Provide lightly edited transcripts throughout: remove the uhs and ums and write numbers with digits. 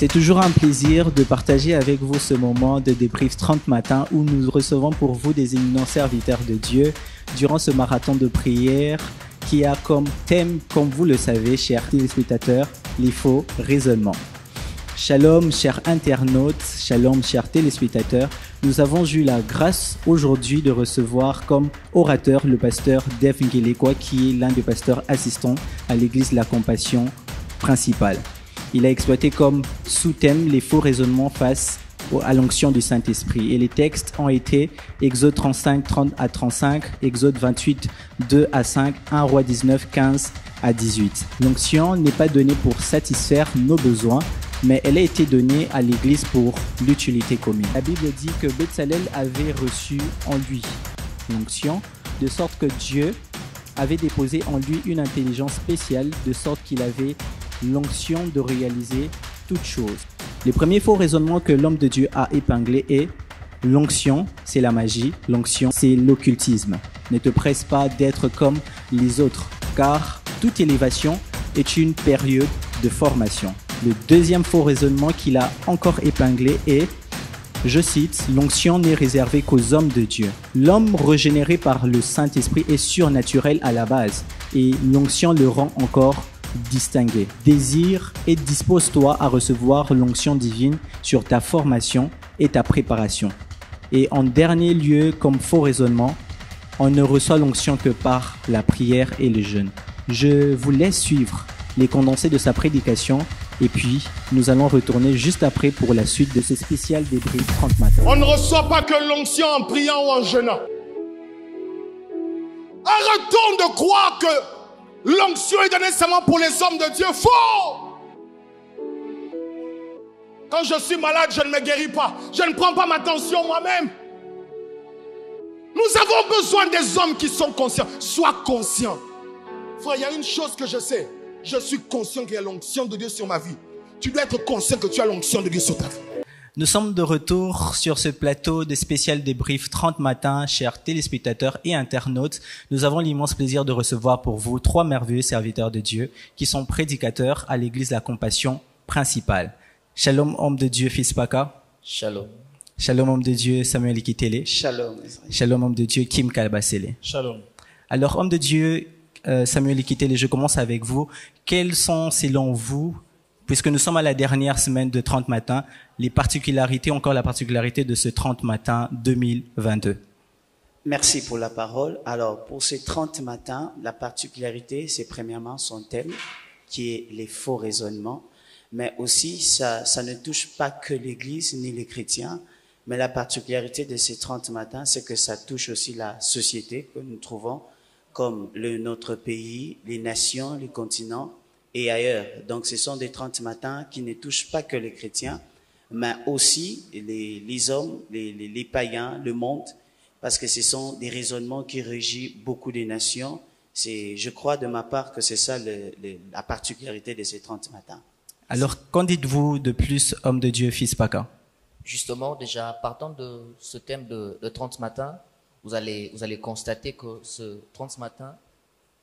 C'est toujours un plaisir de partager avec vous ce moment de débrief 30 matins où nous recevons pour vous des éminents serviteurs de Dieu durant ce marathon de prière qui a comme thème, comme vous le savez, chers téléspectateurs, les faux raisonnements. Shalom, chers internautes, shalom, chers téléspectateurs. Nous avons eu la grâce aujourd'hui de recevoir comme orateur le pasteur Dave Ngelekwa, qui est l'un des pasteurs assistants à l'église La Compassion principale. Il a exploité comme sous-thème les faux raisonnements face à l'onction du Saint-Esprit. Et les textes ont été Exode 35, 30 à 35, Exode 28, 2 à 5, 1 Roi 19, 15 à 18. L'onction n'est pas donnée pour satisfaire nos besoins, mais elle a été donnée à l'Église pour l'utilité commune. La Bible dit que Bezalel avait reçu en lui l'onction, de sorte que Dieu avait déposé en lui une intelligence spéciale, de sorte qu'il avait l'onction de réaliser toutes choses. Le premier faux raisonnement que l'homme de Dieu a épinglé est l'onction, c'est la magie, l'onction, c'est l'occultisme. Ne te presse pas d'être comme les autres, car toute élévation est une période de formation. Le deuxième faux raisonnement qu'il a encore épinglé est, je cite, l'onction n'est réservée qu'aux hommes de Dieu. L'homme régénéré par le Saint-Esprit est surnaturel à la base et l'onction le rend encore distingué. Désire et dispose-toi à recevoir l'onction divine sur ta formation et ta préparation. Et en dernier lieu, comme faux raisonnement, on ne reçoit l'onction que par la prière et le jeûne. Je vous laisse suivre les condensés de sa prédication et puis nous allons retourner juste après pour la suite de ce spécial débrief 30 matins. On ne reçoit pas que l'onction en priant ou en jeûnant. Arrêtons de croire que l'onction est donnée seulement pour les hommes de Dieu. Faux! Quand je suis malade, je ne me guéris pas. Je ne prends pas ma tension moi-même. Nous avons besoin des hommes qui sont conscients. Sois conscient. Frère, il y a une chose que je sais. Je suis conscient qu'il y a l'onction de Dieu sur ma vie. Tu dois être conscient que tu as l'onction de Dieu sur ta vie. Nous sommes de retour sur ce plateau de spécial débrief 30 matins, chers téléspectateurs et internautes. Nous avons l'immense plaisir de recevoir pour vous 3 merveilleux serviteurs de Dieu qui sont prédicateurs à l'église La Compassion principale. Shalom, homme de Dieu, fils Paka. Shalom. Shalom, homme de Dieu, Samuel Ikitele. Shalom. Shalom, homme de Dieu, Kim Kalbasele. Shalom. Alors, homme de Dieu, Samuel Ikitele, je commence avec vous. Quelles sont, selon vous, puisque nous sommes à la dernière semaine de 30 matins, les particularités, encore la particularité de ce 30 matins 2022? Merci pour la parole. Alors, pour ces 30 matins, la particularité, c'est premièrement son thème, qui est les faux raisonnements. Mais aussi, ça ne touche pas que l'Église ni les chrétiens. Mais la particularité de ces 30 matins, c'est que ça touche aussi la société que nous trouvons, comme notre pays, les nations, les continents et ailleurs. Donc, ce sont des 30 matins qui ne touchent pas que les chrétiens, mais aussi les hommes, les païens, le monde, parce que ce sont des raisonnements qui régissent beaucoup des nations. Je crois de ma part que c'est ça la particularité de ces 30 matins. Alors, qu'en dites-vous de plus, homme de Dieu, fils Paka? Justement, déjà, partant de ce thème de 30 matins, vous allez constater que ce 30 matins,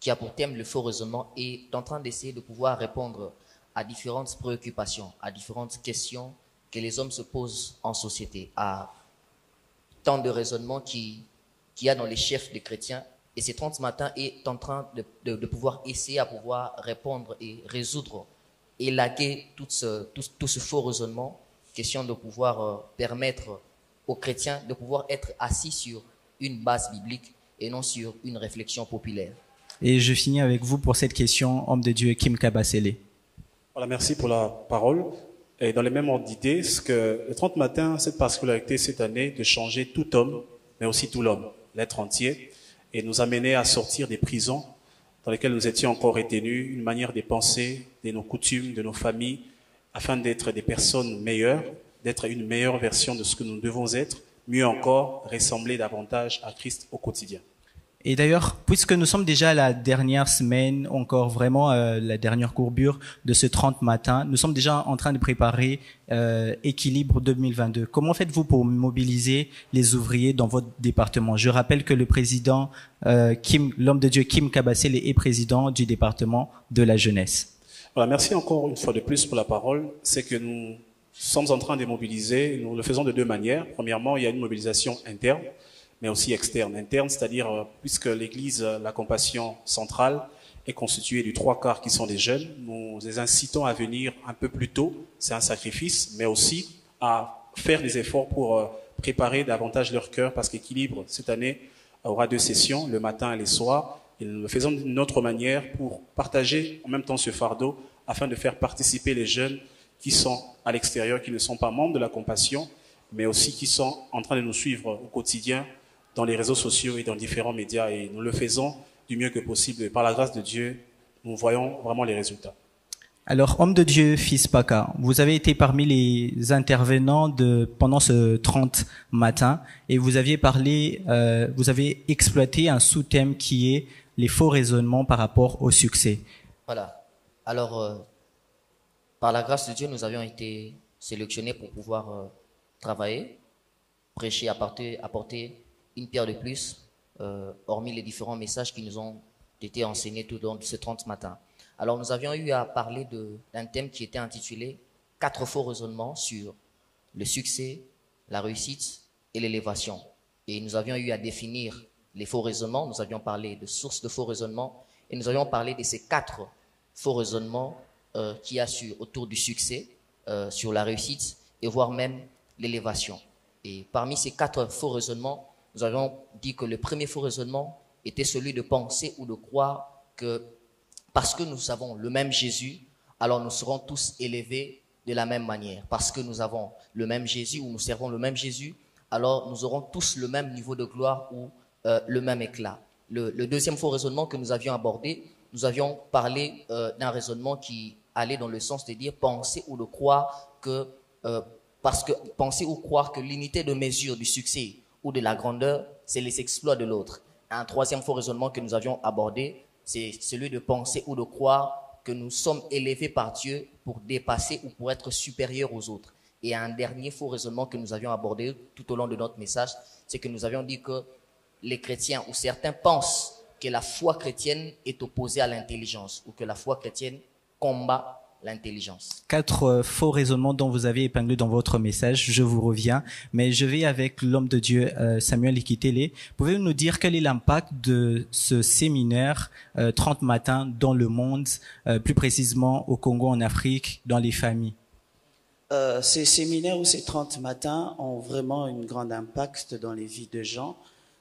qui a pour thème le faux raisonnement, est en train d'essayer de pouvoir répondre à différentes préoccupations, à différentes questions que les hommes se posent en société, à tant de raisonnements qu'il y a dans les chefs des chrétiens. Et ces 30 matins est en train de pouvoir essayer à pouvoir répondre et résoudre, élaguer tout ce faux raisonnement, question de pouvoir permettre aux chrétiens de pouvoir être assis sur une base biblique et non sur une réflexion populaire. Et je finis avec vous pour cette question, homme de Dieu, Kim Kabasele. Voilà, merci pour la parole. Et dans les mêmes ordres d'idées, ce que le 30 matin, cette particularité cette année de changer tout homme, mais aussi tout l'homme, l'être entier, et nous amener à sortir des prisons dans lesquelles nous étions encore retenus, une manière de penser, de nos coutumes, de nos familles, afin d'être des personnes meilleures, d'être une meilleure version de ce que nous devons être, mieux encore, ressembler davantage à Christ au quotidien. Et d'ailleurs, puisque nous sommes déjà à la dernière semaine, encore vraiment la dernière courbure de ce 30 matins, nous sommes déjà en train de préparer Équilibre 2022. Comment faites-vous pour mobiliser les ouvriers dans votre département? Je rappelle que le président l'homme de Dieu Kim Kabasele est président du département de la jeunesse. Voilà, merci encore une fois de plus pour la parole. C'est que nous sommes en train de mobiliser, nous le faisons de deux manières. Premièrement, il y a une mobilisation interne, mais aussi externe. Interne, c'est-à-dire, puisque l'Église, la Compassion centrale, est constituée du 3/4 qui sont des jeunes, nous les incitons à venir un peu plus tôt, c'est un sacrifice, mais aussi à faire des efforts pour préparer davantage leur cœur, parce qu'Équilibre, cette année, aura 2 sessions, le matin et le soir, et nous le faisons d'une autre manière pour partager en même temps ce fardeau, afin de faire participer les jeunes qui sont à l'extérieur, qui ne sont pas membres de la Compassion, mais aussi qui sont en train de nous suivre au quotidien dans les réseaux sociaux et dans différents médias, et nous le faisons du mieux que possible. Et par la grâce de Dieu, nous voyons vraiment les résultats. Alors, homme de Dieu, fils Paka, vous avez été parmi les intervenants pendant ce 30 matin et vous aviez vous avez exploité un sous-thème qui est les faux raisonnements par rapport au succès. Voilà. Alors, par la grâce de Dieu, nous avions été sélectionnés pour pouvoir travailler, prêcher, apporter une pierre de plus, hormis les différents messages qui nous ont été enseignés tout au long de ce 30 matin. Alors, nous avions eu à parler d'un thème qui était intitulé « 4 faux raisonnements sur le succès, la réussite et l'élévation ». Et nous avions eu à définir les faux raisonnements, nous avions parlé de sources de faux raisonnements, et nous avions parlé de ces 4 faux raisonnements qu'il y a autour du succès, sur la réussite et voire même l'élévation. Et parmi ces 4 faux raisonnements, nous avions dit que le premier faux raisonnement était celui de penser ou de croire que parce que nous avons le même Jésus, alors nous serons tous élevés de la même manière. Parce que nous avons le même Jésus ou nous servons le même Jésus, alors nous aurons tous le même niveau de gloire ou le même éclat. Le deuxième faux raisonnement que nous avions abordé, nous avions parlé d'un raisonnement qui allait dans le sens de dire penser ou de croire que penser ou croire que l'unité de mesure du succès ou de la grandeur, c'est les exploits de l'autre. Un troisième faux raisonnement que nous avions abordé, c'est celui de penser ou de croire que nous sommes élevés par Dieu pour dépasser ou pour être supérieurs aux autres. Et un dernier faux raisonnement que nous avions abordé tout au long de notre message, c'est que nous avions dit que les chrétiens ou certains pensent que la foi chrétienne est opposée à l'intelligence ou que la foi chrétienne combat l'intelligence. 4 faux raisonnements dont vous avez épinglé dans votre message, je vous reviens, mais je vais avec l'homme de Dieu, Samuel Ikitele. Pouvez-vous nous dire quel est l'impact de ce séminaire 30 matins dans le monde, plus précisément au Congo, en Afrique, dans les familles? Ces séminaires ou ces 30 matins ont vraiment un grand impact dans les vies de gens,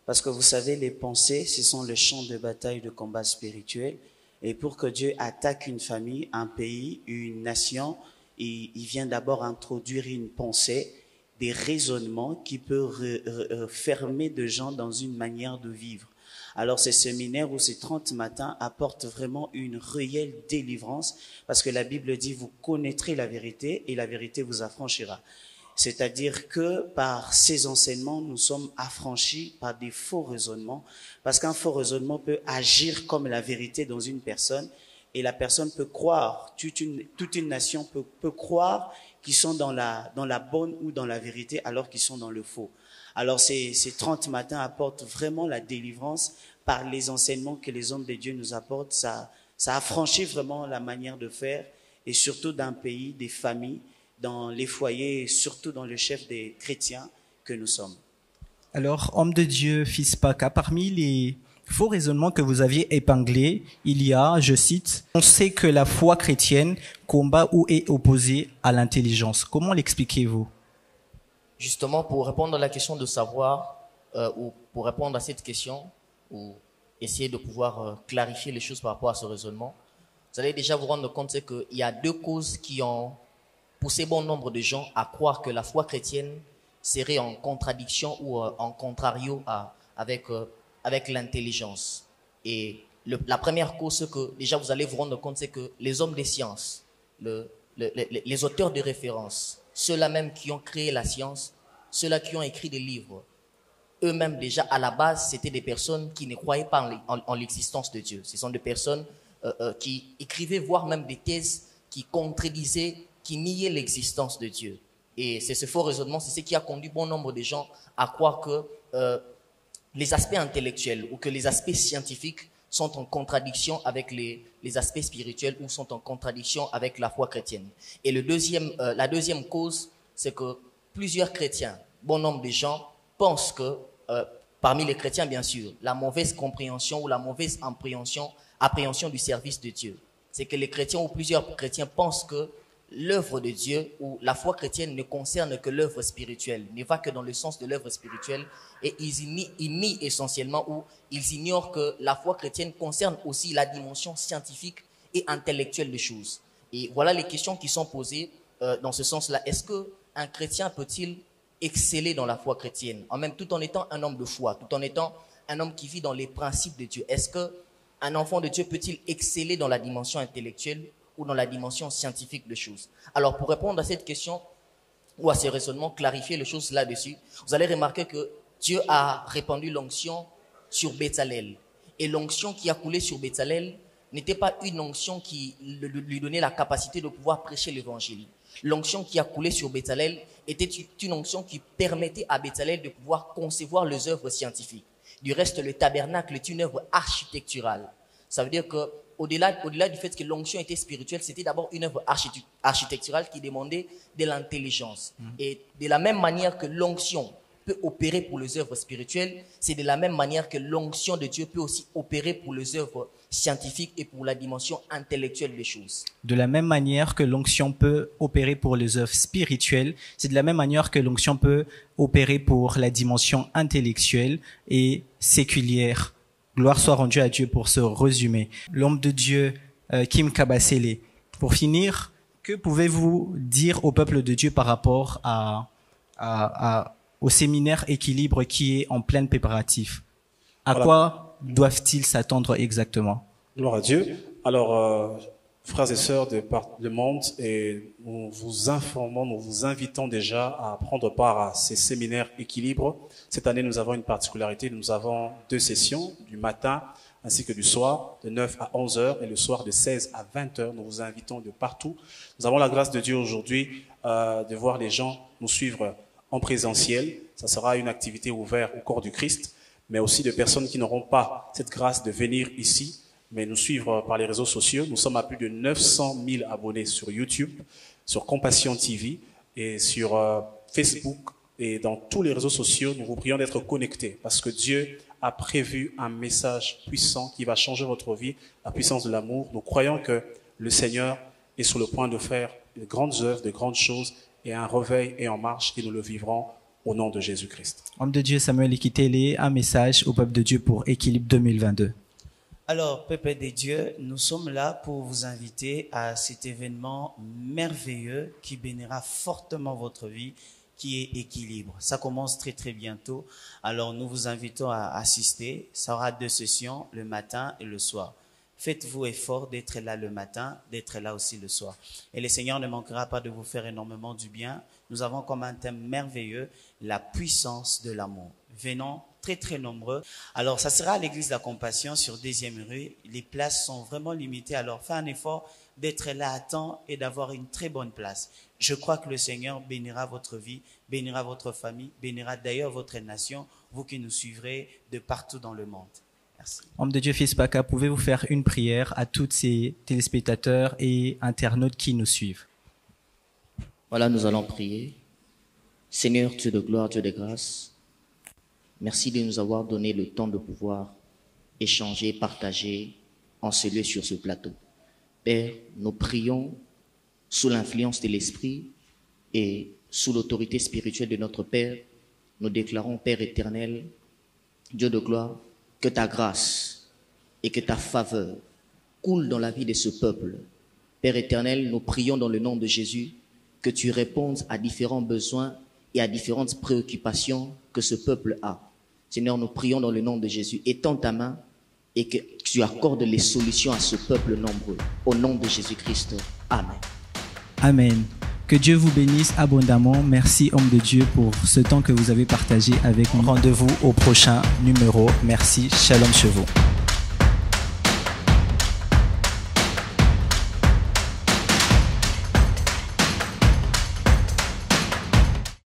parce que vous savez, les pensées, ce sont le champ de bataille de combat spirituel. Et pour que Dieu attaque une famille, un pays, une nation, il vient d'abord introduire une pensée, des raisonnements qui peuvent fermer de gens dans une manière de vivre. Alors ces séminaires ou ces 30 matins apportent vraiment une réelle délivrance, parce que la Bible dit, vous connaîtrez la vérité et la vérité vous affranchira. C'est-à-dire que par ces enseignements, nous sommes affranchis par des faux raisonnements, parce qu'un faux raisonnement peut agir comme la vérité dans une personne, et la personne peut croire, toute une nation peut croire qu'ils sont dans la bonne ou dans la vérité, alors qu'ils sont dans le faux. Alors ces 30 matins apportent vraiment la délivrance par les enseignements que les hommes de Dieu nous apportent. Ça affranchit vraiment la manière de faire, et surtout d'un pays, des familles, dans les foyers, et surtout dans le chef des chrétiens que nous sommes. Alors, homme de Dieu, fils Paka, parmi les faux raisonnements que vous aviez épinglés, il y a, je cite, « On sait que la foi chrétienne combat ou est opposée à l'intelligence ». Comment l'expliquez-vous? Justement, pour répondre à la question de savoir, ou pour répondre à cette question, ou essayer de pouvoir clarifier les choses par rapport à ce raisonnement, vous allez déjà vous rendre compte qu'il y a 2 causes qui ont poussé bon nombre de gens à croire que la foi chrétienne serait en contradiction ou en contrario avec l'intelligence. Et la première cause que déjà vous allez vous rendre compte, c'est que les hommes des sciences, les auteurs de référence, ceux-là même qui ont créé la science, ceux-là qui ont écrit des livres, eux-mêmes déjà à la base, c'était des personnes qui ne croyaient pas en l'existence de Dieu. Ce sont des personnes qui écrivaient, voire même des thèses qui contredisaient, qui niaient l'existence de Dieu. Et c'est ce faux raisonnement, c'est ce qui a conduit bon nombre de gens à croire que les aspects intellectuels ou que les aspects scientifiques sont en contradiction avec les aspects spirituels ou sont en contradiction avec la foi chrétienne. Et la deuxième cause, c'est que plusieurs chrétiens, bon nombre de gens, pensent que, parmi les chrétiens bien sûr, la mauvaise compréhension ou la mauvaise appréhension du service de Dieu, c'est que les chrétiens ou plusieurs chrétiens pensent que l'œuvre de Dieu ou la foi chrétienne ne concerne que l'œuvre spirituelle, ne va que dans le sens de l'œuvre spirituelle, et ils nient essentiellement ou ils ignorent que la foi chrétienne concerne aussi la dimension scientifique et intellectuelle des choses. Et voilà les questions qui sont posées dans ce sens-là. Est-ce qu'un chrétien peut-il exceller dans la foi chrétienne, tout en étant un homme de foi, tout en étant un homme qui vit dans les principes de Dieu? Est-ce qu'un enfant de Dieu peut-il exceller dans la dimension intellectuelle ou dans la dimension scientifique des choses? Alors, pour répondre à cette question ou à ces raisonnements, clarifier les choses là-dessus, vous allez remarquer que Dieu a répandu l'onction sur Bezalel. Et l'onction qui a coulé sur Bezalel n'était pas une onction qui lui donnait la capacité de pouvoir prêcher l'évangile. L'onction qui a coulé sur Bezalel était une onction qui permettait à Bezalel de pouvoir concevoir les œuvres scientifiques. Du reste, le tabernacle est une œuvre architecturale. Ça veut dire que au-delà du fait que l'onction était spirituelle, c'était d'abord une œuvre architecturale qui demandait de l'intelligence. Et de la même manière que l'onction peut opérer pour les œuvres spirituelles, c'est de la même manière que l'onction de Dieu peut aussi opérer pour les œuvres scientifiques et pour la dimension intellectuelle des choses. De la même manière que l'onction peut opérer pour les œuvres spirituelles, c'est de la même manière que l'onction peut opérer pour la dimension intellectuelle et séculière. Gloire soit rendue à Dieu pour ce résumé. L'homme de Dieu, Kim Kabasele. Pour finir, que pouvez-vous dire au peuple de Dieu par rapport au séminaire Équilibre qui est en plein préparatif? À quoi doivent-ils s'attendre exactement? Gloire à Dieu. Alors, frères et sœurs de par le monde, et nous vous informons, nous vous invitons déjà à prendre part à ces séminaires Équilibre. Cette année, nous avons une particularité. Nous avons 2 sessions, du matin ainsi que du soir, de 9 à 11 heures, et le soir de 16 à 20 heures. Nous vous invitons de partout. Nous avons la grâce de Dieu aujourd'hui de voir les gens nous suivre en présentiel. Ça sera une activité ouverte au corps du Christ, mais aussi de personnes qui n'auront pas cette grâce de venir ici, mais nous suivre par les réseaux sociaux. Nous sommes à plus de 900 000 abonnés sur YouTube, sur Compassion TV et sur Facebook et dans tous les réseaux sociaux. Nous vous prions d'être connectés parce que Dieu a prévu un message puissant qui va changer votre vie, la puissance de l'amour. Nous croyons que le Seigneur est sur le point de faire de grandes œuvres, de grandes choses, et un réveil est en marche et nous le vivrons au nom de Jésus-Christ. Homme de Dieu Samuel Ikitele, un message au peuple de Dieu pour Équilibre 2022. Alors, peuple de Dieu, nous sommes là pour vous inviter à cet événement merveilleux qui bénira fortement votre vie, qui est Équilibre. Ça commence très très bientôt. Alors, nous vous invitons à assister. Ça aura 2 sessions, le matin et le soir. Faites-vous effort d'être là le matin, d'être là aussi le soir. Et le Seigneur ne manquera pas de vous faire énormément du bien. Nous avons comme un thème merveilleux, la puissance de l'amour. Venons très très nombreux. Alors ça sera à l'église de la Compassion sur 2e rue. Les places sont vraiment limitées. Alors faites un effort d'être là à temps et d'avoir une très bonne place. Je crois que le Seigneur bénira votre vie, bénira votre famille, bénira d'ailleurs votre nation, vous qui nous suivrez de partout dans le monde. Merci. Homme de Dieu, Fils Paka, pouvez-vous faire une prière à tous ces téléspectateurs et internautes qui nous suivent? Voilà, nous allons prier. Seigneur, Dieu de gloire, Dieu de grâce, merci de nous avoir donné le temps de pouvoir échanger, partager en ce lieu sur ce plateau. Père, nous prions sous l'influence de l'Esprit et sous l'autorité spirituelle de notre Père. Nous déclarons, Père éternel, Dieu de gloire, que ta grâce et que ta faveur coulent dans la vie de ce peuple. Père éternel, nous prions dans le nom de Jésus que tu répondes à différents besoins et à différentes préoccupations que ce peuple a. Seigneur, nous prions dans le nom de Jésus. Étends ta main et que tu accordes les solutions à ce peuple nombreux. Au nom de Jésus-Christ. Amen. Amen. Que Dieu vous bénisse abondamment. Merci, homme de Dieu, pour ce temps que vous avez partagé avec nous. Rendez-vous au prochain numéro. Merci. Shalom chez vous.